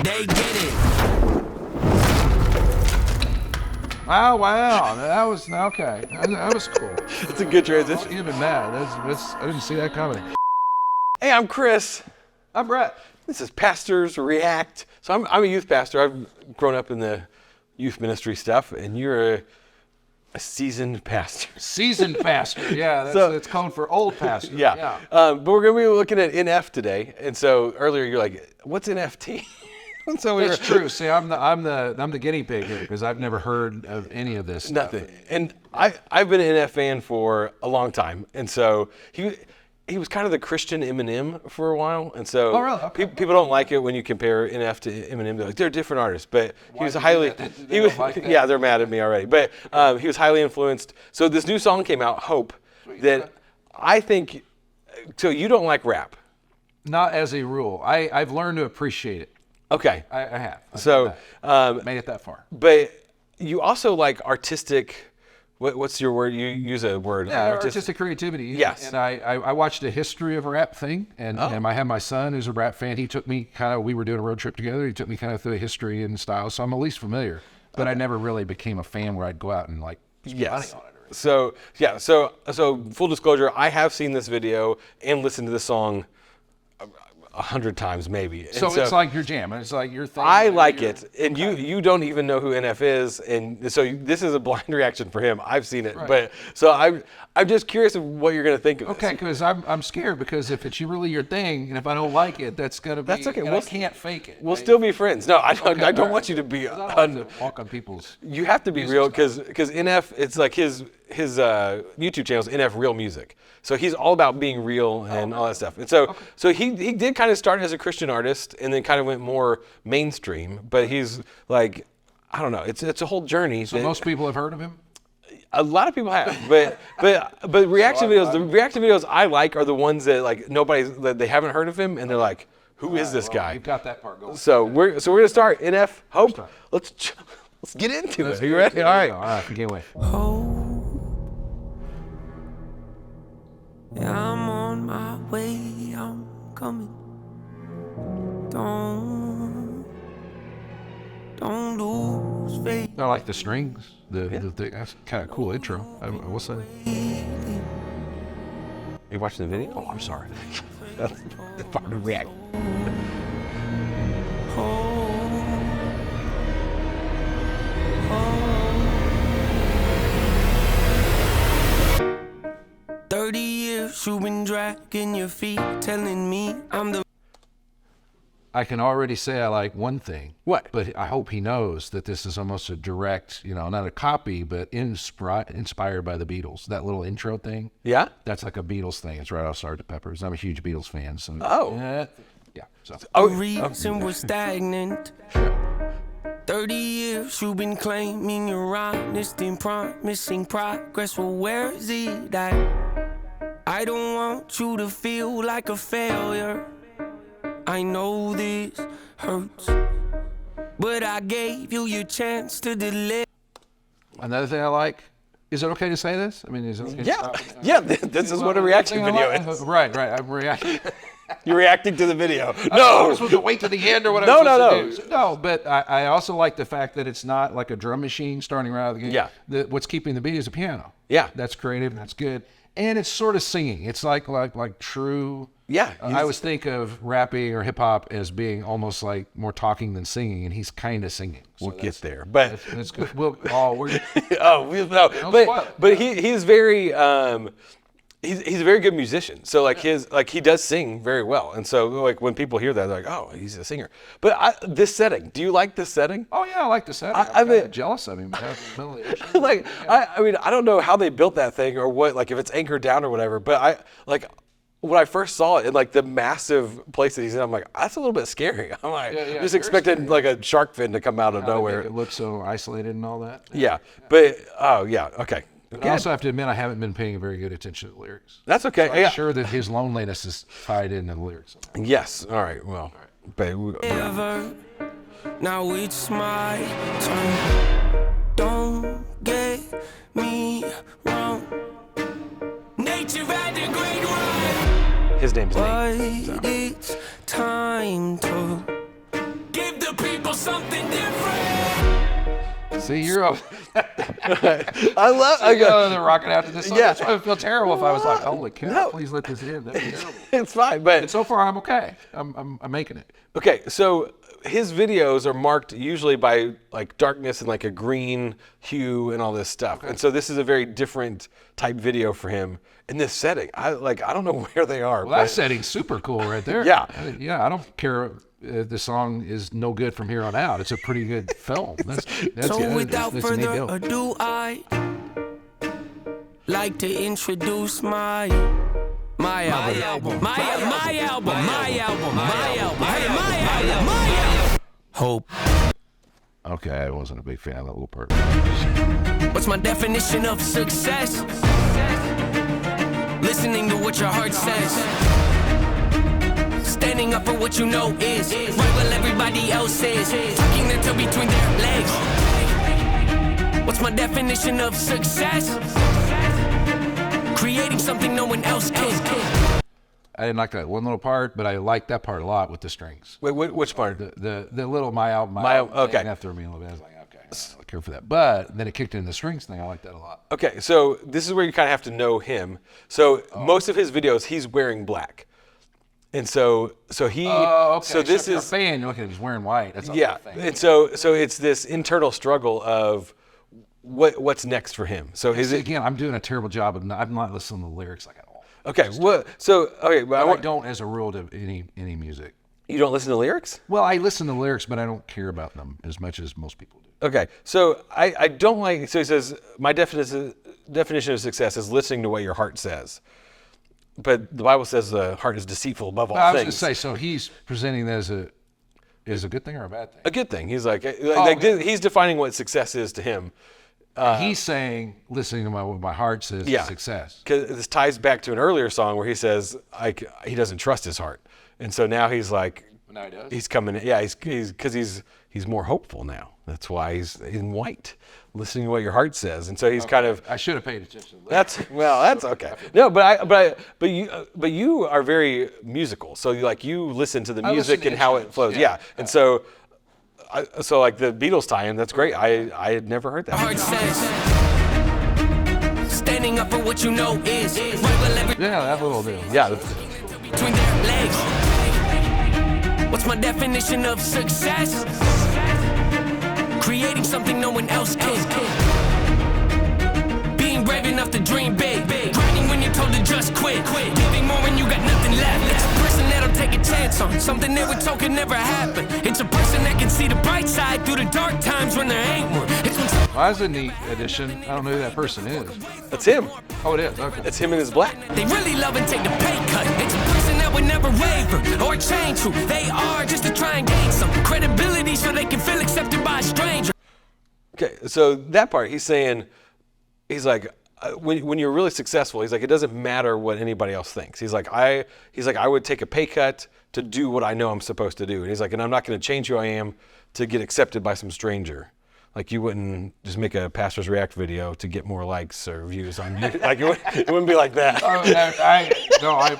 They get it. Wow, that was okay. That was cool. It's a good transition. Even that, I didn't see that coming. Hey, I'm Chris. I'm Bret. This is Pastors React. So I'm a youth pastor. I've grown up in the youth ministry stuff, and you're a seasoned pastor. Seasoned pastor. Yeah, that's code for old pastor. Yeah. But we're going to be looking at NF today. And so earlier you're like, what's NFT? And so That's true. See, I'm the guinea pig here because I've never heard of any of this stuff. Nothing. And I've been an NF fan for a long time. And so he was kind of the Christian Eminem for a while. And so Okay. people don't like it when you compare NF to Eminem. They're like, they're different artists. But he was highly, yeah, they're mad at me already. But he was highly influenced. So this new song came out, Hope, that I think, so you don't like rap. Not as a rule. I've learned to appreciate it. Okay. I have. So made it that far. But you also like artistic. What's your word? You use a word. Yeah, artistic creativity. Yes. And I watched a history of a rap thing, and I had my son who's a rap fan. He took me we were doing a road trip together. He took me kind of through the history and style, so I'm at least familiar. But I never really became a fan where I'd go out and like spend money on it. So yeah. So full disclosure, I have seen this video and listened to the song 100 times maybe. So it's like your jam, and it's like your thing. I like it, and you don't even know who NF is, and so this is a blind reaction for him. I've seen it, but so I'm just curious of what you're gonna think of this. Okay, because I'm scared because if it's really your thing, and if I don't like it, that's gonna be. That's okay. I can't fake it. We'll still be friends. No, I don't want you to be. I don't like to walk on people's. You have to be real because NF. It's like his YouTube channel is NF Real Music. So he's all about being real and all that stuff. And so he did kind of start as a Christian artist and then kind of went more mainstream. But he's like, I don't know. It's a whole journey. So most people have heard of him. A lot of people have, but reaction videos. The reaction videos I like are the ones that like that they haven't heard of him and they're like, who is this guy? You've got that part going. So we're gonna start NF Hope. Let's get into it. Are you ready? All right. All right. Can't wait. Yeah, I'm on my way, I'm coming. Don't lose faith. I like the strings. The thing. That's kind of cool intro. What's that? You watching the video? Oh, I'm sorry. That's part of react. Oh, 30 years you've been dragging your feet, telling me I'm the. I can already say I like one thing. What? But I hope he knows that this is almost a direct, not a copy, but inspired by the Beatles. That little intro thing. Yeah? That's like a Beatles thing. It's right off Sgt. Pepper's. I'm a huge Beatles fan. So yeah. So. Reason we're stagnant. 30 years you've been claiming you're honest and promising progress. Well, where is it at? I don't want you to feel like a failure. I know this hurts, but I gave you your chance to deliver. Another thing I like, is it okay to say this? I mean, is it okay Yeah, this is what a reaction video is. Right, I'm reacting. You're reacting to the video. I was supposed to wait to the end or whatever. No. But I also like the fact that it's not like a drum machine starting right out of the gate. Yeah. What's keeping the beat is a piano. Yeah. That's creative, that's good. And it's sort of singing. It's like true. Yeah. I always think of rapping or hip hop as being almost like more talking than singing, and he's kind of singing. We'll get there, but that's good. But he's very he's a very good musician. So he does sing very well, and so like when people hear that, they're like, oh, he's a singer. But this setting, do you like this setting? Oh yeah, I like the setting. I'm jealous of him. I don't know how they built that thing or what, like if it's anchored down or whatever. But when I first saw it in like the massive place that he's in, I'm like, that's a little bit scary. I'm like, just expecting like a shark fin to come out of nowhere. It looks so isolated and all that. Yeah, but okay. I also have to admit I haven't been paying very good attention to the lyrics. That's okay. So I'm sure that his loneliness is tied into the lyrics. Yes. All right. Well, now it's my turn. Don't get me wrong. Nature had a great run. His name's Nate. But it's time to give the See, you're. I love. I go. They're rocking out to this song. Yeah. So I would feel terrible if I was like, "Holy cow! Please let this in." That'd be terrible. It's fine, but And so far, I'm okay. I'm making it. okay. So his videos are marked usually by like darkness and like a green hue and all this stuff. And so this is a very different type video for him in this setting. I don't know where they are. Well, that setting's super cool right there. Yeah. Yeah. I don't care if the song is no good from here on out. It's a pretty good film. That's So good. without That's a neat further deal. ado, I like to introduce my album. My album. Hope. Okay, I wasn't a big fan of that little part. What's my definition of success? Listening to what your heart says. Standing up for what you know is right while everybody else is. Tucking their toe between their legs. What's my definition of success? Creating something no one else can. I didn't like that one little part, but I liked that part a lot with the strings. Wait, which part? The little my album. Okay. That threw me a little bit. I was like, okay, I don't care for that. But then it kicked in the strings thing. I like that a lot. Okay, so this is where you kind of have to know him. So most of his videos, he's wearing black, and so he. Oh, okay. So this if you're is a fan. You're looking at he's wearing white. That's not yeah, a thing. and so it's this internal struggle of what's next for him. So is it Again, I'm doing a terrible job of I'm not listening to the lyrics like at all. okay? But I don't, as a rule, to any music. You don't listen to lyrics? Well, I listen to lyrics, but I don't care about them as much as most people do. Okay, so I don't like. So he says my definition of success is listening to what your heart says. But the Bible says the heart is deceitful above all I was things. going to say, so he's presenting that as a good thing or a bad thing? A good thing. He's like okay. he's defining what success is to him. He's saying listening to what my heart says is success. Because this ties back to an earlier song where he says he doesn't trust his heart, and so now he's like, Now he does? he's coming. Yeah, he's more hopeful now. That's why he's in white, listening to what your heart says, and so he's kind of. I should have paid attention. That's okay. No, but you are very musical. So you listen to the music listen to and how it instruments, flows. yeah. And so. So like the Beatles tie-in, that's great. I had never heard that. Heart says, standing up for what you know is right while everybody Yeah, that little deal. Yeah. between their legs. What's my definition of success? Creating something no one else can. Being brave enough to dream big. Grinding when you're told to just quit. Giving more when you got nothing left. It's a person that'll take a chance on something they were told could never happen. It's a person that can see the bright side through the dark times when there ain't one. It's when Well, that's a neat addition. I don't know who that person is. That's him. Oh, it is. Okay. That's him in his black. they really love and take the pay cut. It's a person that would never waver or change who they are just to try and gain some credibility so they can feel accepted by a stranger. Okay, so that part, he's like, when you're really successful, he's like, it doesn't matter what anybody else thinks. He's like, I would take a pay cut to do what I know I'm supposed to do. And he's like, and I'm not going to change who I am to get accepted by some stranger. Like you wouldn't just make a Pastors React video to get more likes or views on you. Like it wouldn't be like that.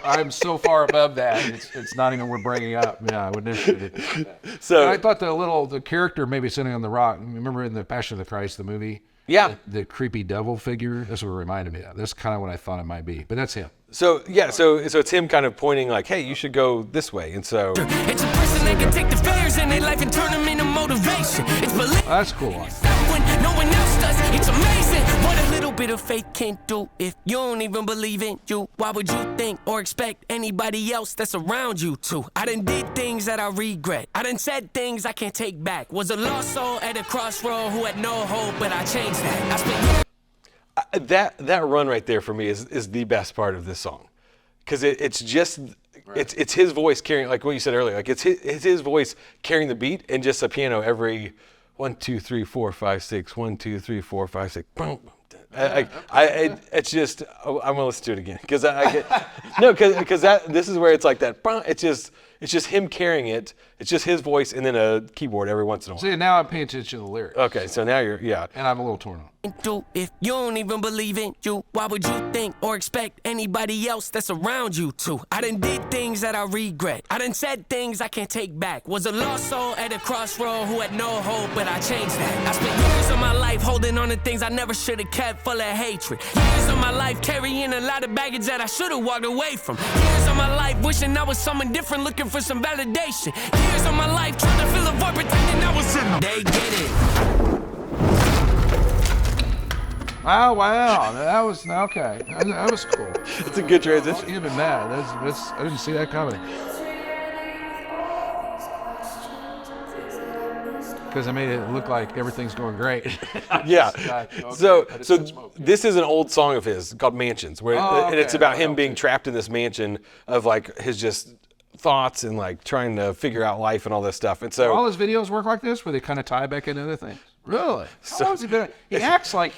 I'm so far above that. It's not even worth bringing up. Yeah, I would never do that. So And I thought the character maybe sitting on the rock. Remember in the Passion of the Christ, the movie? Yeah. The creepy devil figure. That's what it reminded me of. That's kind of what I thought it might be. But that's him. So it's him kind of pointing like, hey, you should go this way. And so It's a person that can take the failures in their life and turn them into motivation. It's belief That's cool. when no one else does. It's amazing what a little bit of faith can do. If you don't even believe in you, why would you think or expect anybody else that's around you to? I done did things that I regret. I done said things I can't take back. Was a lost soul at a crossroad who had no hope, but I changed that. I spent years that run right there for me is the best part of this song, because it's just it's his voice carrying, like what you said earlier, like it's his voice carrying the beat and just a piano every 1 2 3 4 5 6 1 2 3 4 5 6 boom. It's just I'm gonna listen to it again because this is where it's like that. It's It's just him carrying it. It's just his voice and then a keyboard every once in a while. See, now I'm paying attention to the lyrics. Okay, so now you're, yeah. And I'm a little torn on. If you don't even believe in you, why would you think or expect anybody else that's around you to? I done did things that I regret. I done said things I can't take back. Was a lost soul at a crossroad who had no hope, but I changed that. I spent years of my life holding on to things I never should have kept, full of hatred. Years of my life carrying a lot of baggage that I should have walked away from. Years of my life wishing I was someone different, looking for some validation. Years of my life trying to fill a void, pretending I was in. They get it. Oh, wow. That was, okay. That was cool. It's a good transition. I'll give him that. That's, I didn't see that coming. Because I made it look like everything's going great. Yeah. Okay. So this is an old song of his called Mansions, where and it's about him being trapped in this mansion of like his just thoughts and like trying to figure out life and all this stuff. And so all his videos work like this, where they kind of tie back into other things. Really? How long has he been? He acts like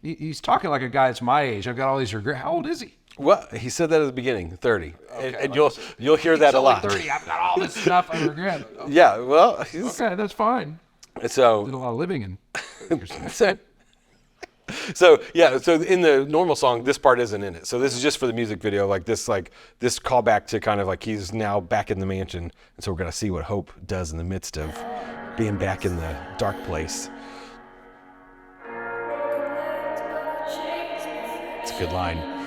he's talking like a guy that's my age. I've got all these regrets. How old is he? Well, he said that at the beginning, 30, Okay, and you'll hear that a lot. 30. I've got all this stuff I regret. Okay, Yeah, well, he's, that's fine. so Did a lot of living in. so in the normal song, this part isn't in it. So this is just for the music video, like this callback to kind of like he's now back in the mansion, and so we're gonna see what Hope does in the midst of being back in the dark place. It's a good line.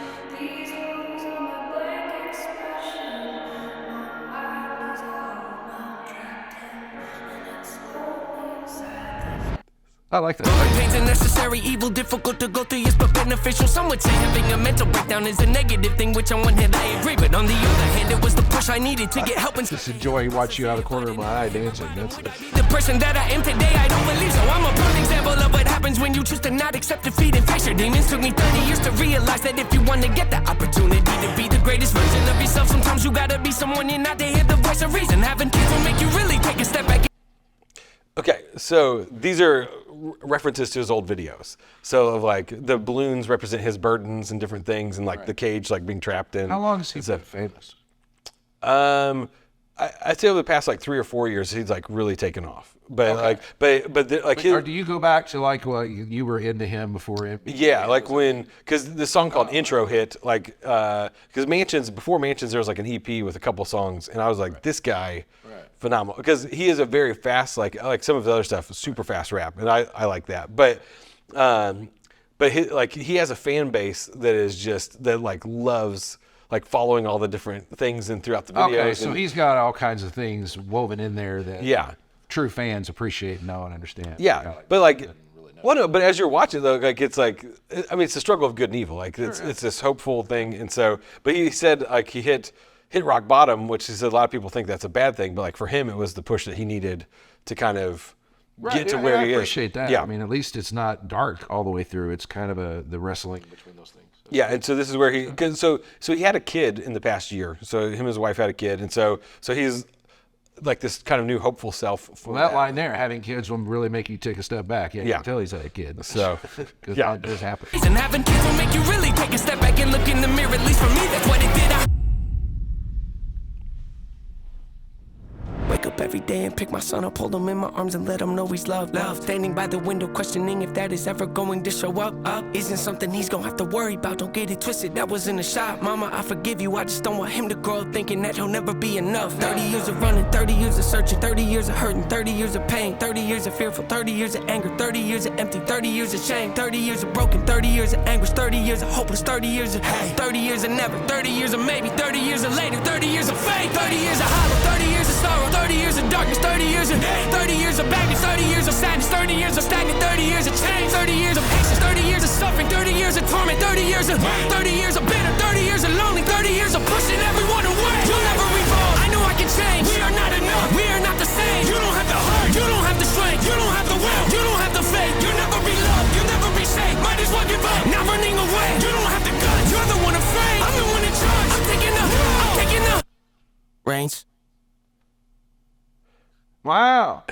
I like that. Pain's a necessary evil, difficult to go through, yes, but beneficial. Some would say having a mental breakdown is a negative thing, which on one hand I agree, but on the other hand, it was the push I needed to get help and Just enjoy watching you out of the corner of my eye dancing. That's the person that I am today, I don't believe so. I'm a prime example of what happens when you choose to not accept defeat and face your demons. Took me 30 years to realize that if you want to get the opportunity to be the greatest version of yourself, sometimes you gotta be someone you're not to hear the voice of reason. Having kids will make you really take a step back. Okay, so these are references to his old videos. So of like the balloons represent his burdens and different things, and like the cage like being trapped in. How long has he been famous? I'd say over the past like 3 or 4 years, he's like really taken off. But like, like, Or do you go back to like what you were into him before him? yeah, like when, because the song called Intro hit, like, because before Mansions, there was like an EP with a couple songs, and I was like, this guy, phenomenal, because he is a very fast, like some of the other stuff, super fast rap, and I like that. But he has a fan base that is just that like loves like following all the different things and throughout the videos. Okay, so he's got all kinds of things woven in there that true fans appreciate, know, and understand. Yeah, but like, well, no, but as you're watching though, like it's like, I mean, it's the struggle of good and evil. Like it's this hopeful thing, and so, but he said like he hit rock bottom, which he said a lot of people think that's a bad thing, but like for him, it was the push that he needed to kind of get to where he is. I appreciate that. Yeah, I mean, at least it's not dark all the way through. It's kind of the wrestling between those things. Yeah, and so this is where so he had a kid in the past year. So him and his wife had a kid, and so he's like this kind of new hopeful self. For that line there, having kids will really make you take a step back. Yeah, you can tell he's had a kid. So, because that does happen. And having kids will make you really take a step back and look in the mirror. At least for me, that's what it did. Wake up every day and pick my son up, hold him in my arms and let him know he's loved. Standing by the window, questioning if that is ever going to show up. Isn't something he's gonna have to worry about. Don't get it twisted, that was in the shop. Mama, I forgive you, I just don't want him to grow up thinking that he'll never be enough. 30 years of running, 30 years of searching, 30 years of hurting, 30 years of pain, 30 years of fearful, 30 years of anger, 30 years of empty, 30 years of shame, 30 years of broken, 30 years of anguish, 30 years of hopeless, 30 years of hey, 30 years of never, 30 years of maybe, 30 years of later, 30 years of faith, 30 years of hollow, 30 years of sorrow, 30 years of darkness, 30 years of 30 years of baggage, 30 years of sadness, 30 years of stagnant, 30 years of change, 30 years of patience, 30 years of suffering, 30 years of torment, 30 years of 30 years of bitter, 30 years of lonely, 30 years of pushing everyone away. You'll never evolve. I know I can change. We are not enough. We are not the same. You don't have the heart. You don't have the strength. You don't have the will. You don't have the faith. You'll never be loved. You'll never be safe. Might as well give up. Not running away. You don't have the guts. You're the one afraid. I'm the one in charge. I'm taking the reins. Wow.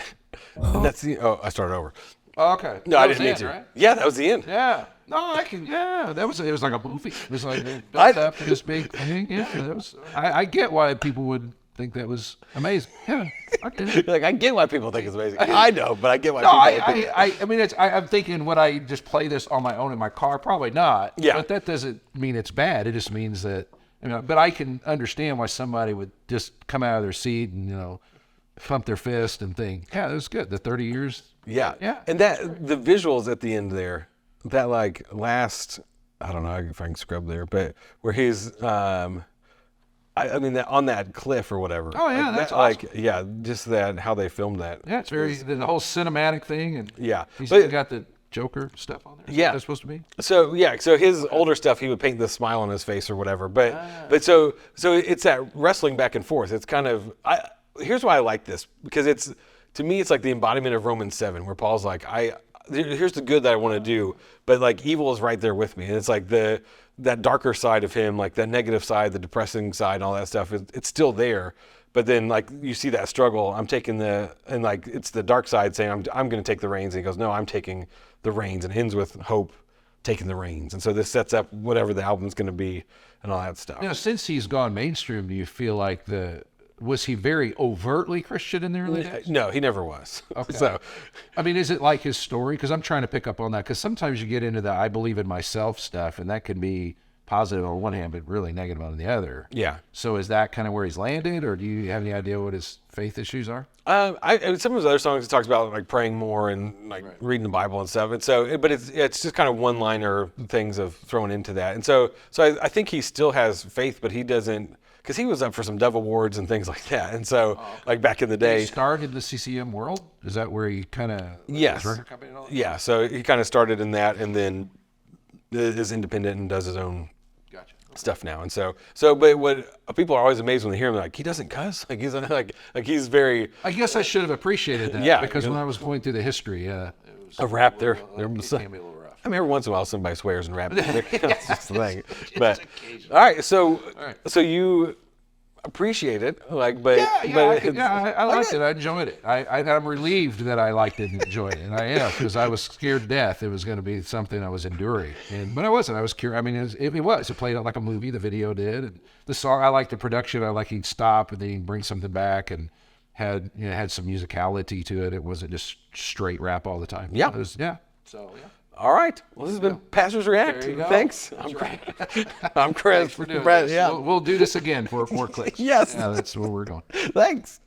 That's the. Oh, I started over. Okay. No, I didn't mean to. Right? Yeah, that was the end. Yeah. No, I can. Yeah, that was. It was like a movie. It was like built up to this big thing. Yeah, that was. I get why people would think that was amazing. Yeah, I did. You're like, I get why people think it's amazing. I know, but I get why No, people think I mean, I'm thinking, would I just play this on my own in my car? Probably not. Yeah. But that doesn't mean it's bad. It just means that, but I can understand why somebody would just come out of their seat and, thump their fist and think, yeah, that was good. The 30 years. Yeah. Yeah. And the visuals at the end there, that like last, I don't know if I can scrub there, but where he's, I mean, that on that cliff or whatever. Oh, yeah, like, that's that, awesome. Like, yeah, just that, how they filmed that. Yeah, it's the whole cinematic thing. And Yeah. he's But- got the Joker stuff on there. Is Yeah. that what that's supposed to be? So yeah, so his older stuff, he would paint the smile on his face or whatever. But so it's that wrestling back and forth. It's kind of here's why I like this, because to me it's like the embodiment of Romans 7, where Paul's like, here's the good that I want to do, but like evil is right there with me, and it's like that darker side of him, like that negative side, the depressing side, and all that stuff. It's still there. But then, like, you see that struggle. I'm taking and like it's the dark side saying, I'm going to take the reins. And he goes, no, I'm taking the reins, and it ends with hope taking the reins. And so this sets up whatever the album's going to be and all that stuff. Since he's gone mainstream, do you feel like was he very overtly Christian in the early days? No, he never was. Okay. So, I mean, is it like his story? Because I'm trying to pick up on that. Because sometimes you get into the I believe in myself stuff, and that can be positive on one hand, but really negative on the other. yeah. So is that kind of where he's landed, or do you have any idea what his faith issues are? Some of his other songs, he talks about like praying more and like reading the Bible and stuff. And so, but it's just kind of one-liner things of thrown into that. And so I think he still has faith, but he doesn't, because he was up for some Dove Awards and things like that. And so, like back in the day, He started the CCM world. Is that where he kind of yes, record company and all that? yeah. So he kind of started in that, and then is independent and does his own Gotcha. stuff now. And but what people are always amazed when they hear him, like, he doesn't cuss. Like he's like he's very I guess I should have appreciated that. Yeah, Because you know. when I was going through the history, it was a rap there. it can be a little rough. I mean, every once in a while somebody swears in rap. That's just the thing. But occasionally. all right, so right. so you appreciate it, like, but I liked it. I enjoyed it. I'm relieved that I liked it and enjoyed it, and I am, because I was scared to death it was going to be something I was enduring, but I wasn't. I was curious. I mean, it was. It played out like a movie. The video did, and the song. I liked the production. I like he'd stop and then he'd bring something back and had some musicality to it. It wasn't just straight rap all the time. Yeah. It was, yeah. So yeah. all right. Well, this has been Pastors React. There you go. Thanks. I'm Chris. For doing Brett, this. yeah. We'll do this again for more clicks. Yes. Yeah, that's where we're going. Thanks.